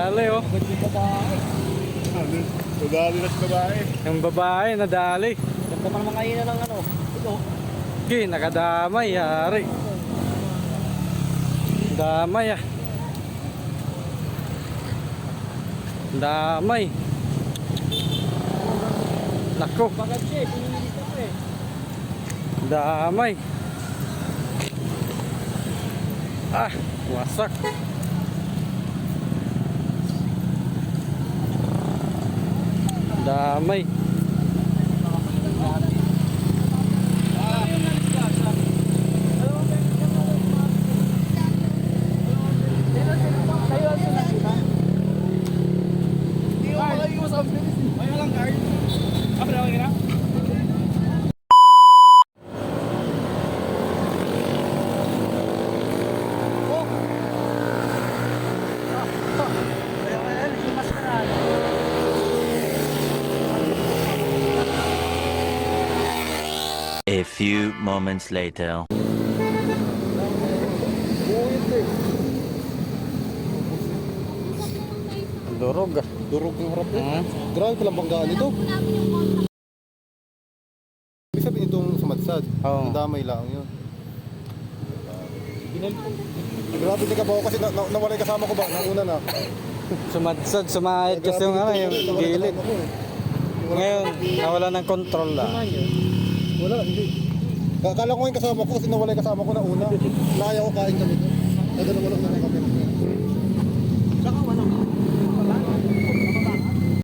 Nadali oh. Agad yung babae. Nadali na sa babae. Yung babae nadali. Ganda pa naman kayo ng ano. Ito. Okay, nakadamay yari. Damay ah. Damay. Nako, Bagad siya. Pinilit ako eh. damay. Ah, wasak. Damay. Hindi ko makaiwas ang bilis. May walang guard. Apa na ka na? A few moments later. Durog ah. Durog yung harap eh. Grabe palang banggaan ito. Ibig sabihin itong sumadsad. Oo. Ang damay lang yun. Grabe din ka ba ako kasi nawala yung kasama ko ba? Nauna na. Sumadsad, sumahid kasi yung ano, yung gilid. Ngayon, nawala ng control ah. Wala, hindi. Akala ko yung kasama ko kasi nawala yung kasama ko na una. Naya ko kain kami doon. Nadala ko lang na kami.